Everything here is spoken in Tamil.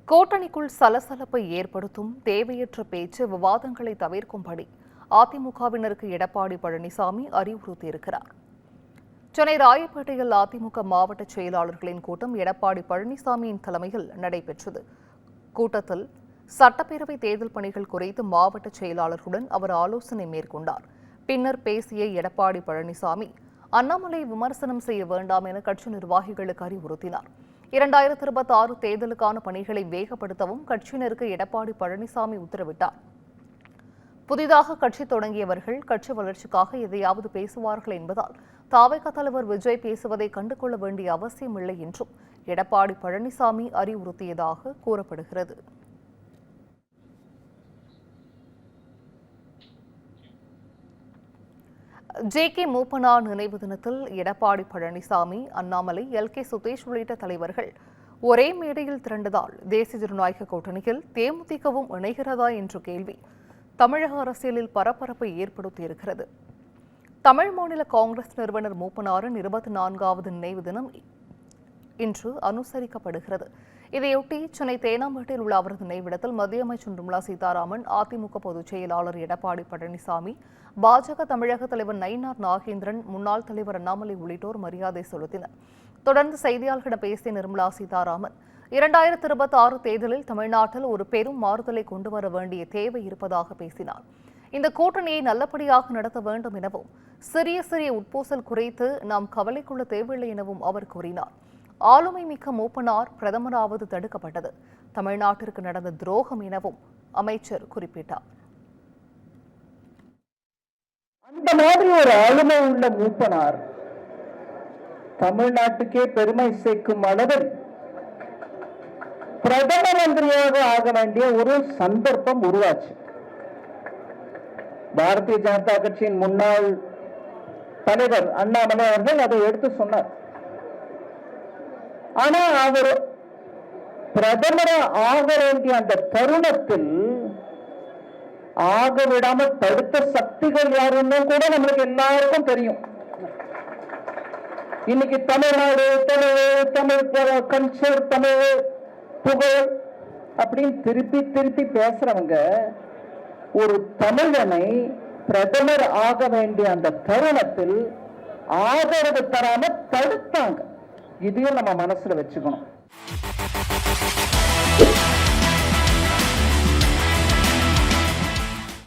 கூட்டணிக்குள் சலசலப்பை ஏற்படுத்தும் தேவையற்ற பேச்சு விவாதங்களை தவிர்க்கும்படி அதிமுகவினருக்கு எடப்பாடி பழனிசாமி அறிவுறுத்தியிருக்கிறார். சென்னை ராயப்பேட்டையில் அதிமுக மாவட்ட செயலாளர்களின் கூட்டம் எடப்பாடி பழனிசாமியின் தலைமையில் நடைபெற்றது. கூட்டத்தில் சட்டப்பேரவை தேர்தல் பணிகள் குறித்து மாவட்ட செயலாளர்களுடன் அவர் ஆலோசனை மேற்கொண்டார். பின்னர் பேசிய எடப்பாடி பழனிசாமி அண்ணாமலை விமர்சனம் செய்ய வேண்டாம் என கட்சி நிர்வாகிகளுக்கு அறிவுறுத்தினார். 2026 தேர்தலுக்கான பணிகளை வேகப்படுத்தவும் கட்சியினருக்கு எடப்பாடி பழனிசாமி உத்தரவிட்டார். புதிதாக கட்சி தொடங்கியவர்கள் கட்சி வளர்ச்சிக்காக எதையாவது பேசுவார்கள் என்பதால் தாவேகா தலைவர் விஜய் பேசுவதை கண்டுகொள்ள வேண்டிய அவசியமில்லை என்றும் எடப்பாடி பழனிசாமி அறிவுறுத்தியதாக கூறப்படுகிறது. ஜே.கே. மூப்பனார் நினைவு தினத்தில் எடப்பாடி பழனிசாமி, அண்ணாமலை, எல்.கே. சுதேஷ் உள்ளிட்ட தலைவர்கள் ஒரே மேடையில் திரண்டதால் தேசிய ஜனநாயக கூட்டணியில் தேமுதிகவும் இணைகிறதா என்ற கேள்வி தமிழக அரசியலில் பரபரப்பை ஏற்படுத்தியிருக்கிறது. தமிழ் மாநில காங்கிரஸ் நிறுவனர் மூப்பனாரின் 24வது நினைவு தினம் இன்று அனுசரிக்கப்படுகிறது. இதையொட்டி சென்னை தேனாம்பேட்டையில் உள்ள அவரது நினைவிடத்தில் மத்திய அமைச்சர் நிர்மலா சீதாராமன், அதிமுக பொதுச் செயலாளர் எடப்பாடி பழனிசாமி, பாஜக தமிழக தலைவர் நயினார் நாகேந்திரன், முன்னாள் தலைவர் அண்ணாமலை உள்ளிட்டோர் மரியாதை செலுத்தினர். தொடர்ந்து செய்தியாளர்களிடம் பேசிய நிர்மலா சீதாராமன், 2026 தேர்தலில் தமிழ்நாட்டில் ஒரு பெரும் மாறுதலை கொண்டு வர வேண்டிய தேவை இருப்பதாக பேசினார். இந்த கூட்டணியை நல்லபடியாக நடத்த வேண்டும் எனவும் சிறிய சிறிய உட்பூசல் குறித்து நாம் கவலை கொள்ள தேவையில்லை எனவும் அவர் கூறினார். ஆளுமை மிக்க மூப்பனார் பிரதமராவது தடுக்கப்பட்டது தமிழ்நாட்டிற்கு நடந்த துரோகம் எனவும் அமைச்சர் குறிப்பிட்டார். அந்த மாதிரி ஒரு ஆளுமை உள்ள மூப்பனார் தமிழ்நாட்டுக்கே பெருமை சேர்க்கும் அளவில் பிரதம மந்திரியாக ஆக வேண்டிய ஒரு சந்தர்ப்பம் உருவாச்சு. பாரதிய ஜனதா கட்சியின் முன்னாள் தலைவர் அண்ணாமலை அவர்கள் அதை எடுத்து சொன்னார். ஆனா அவர் பிரதமரா ஆக வேண்டிய அந்த தருணத்தில் ஆக விடாமல் தடுத்த சக்திகள் யாருன்னு கூட நம்மளுக்கு எல்லாருக்கும் தெரியும். இன்னைக்கு தமிழ்நாடு, தமிழ் கல்ச்சர், தமிழ் புகழ் அப்படின்னு திருப்பி திருப்பி பேசுறவங்க ஒரு தமிழனை பிரதமர் ஆக வேண்டிய அந்த தருணத்தில் ஆதரவு தராம தடுத்தாங்க. இதையும் நம்ம மனசுல வச்சுக்கணும்.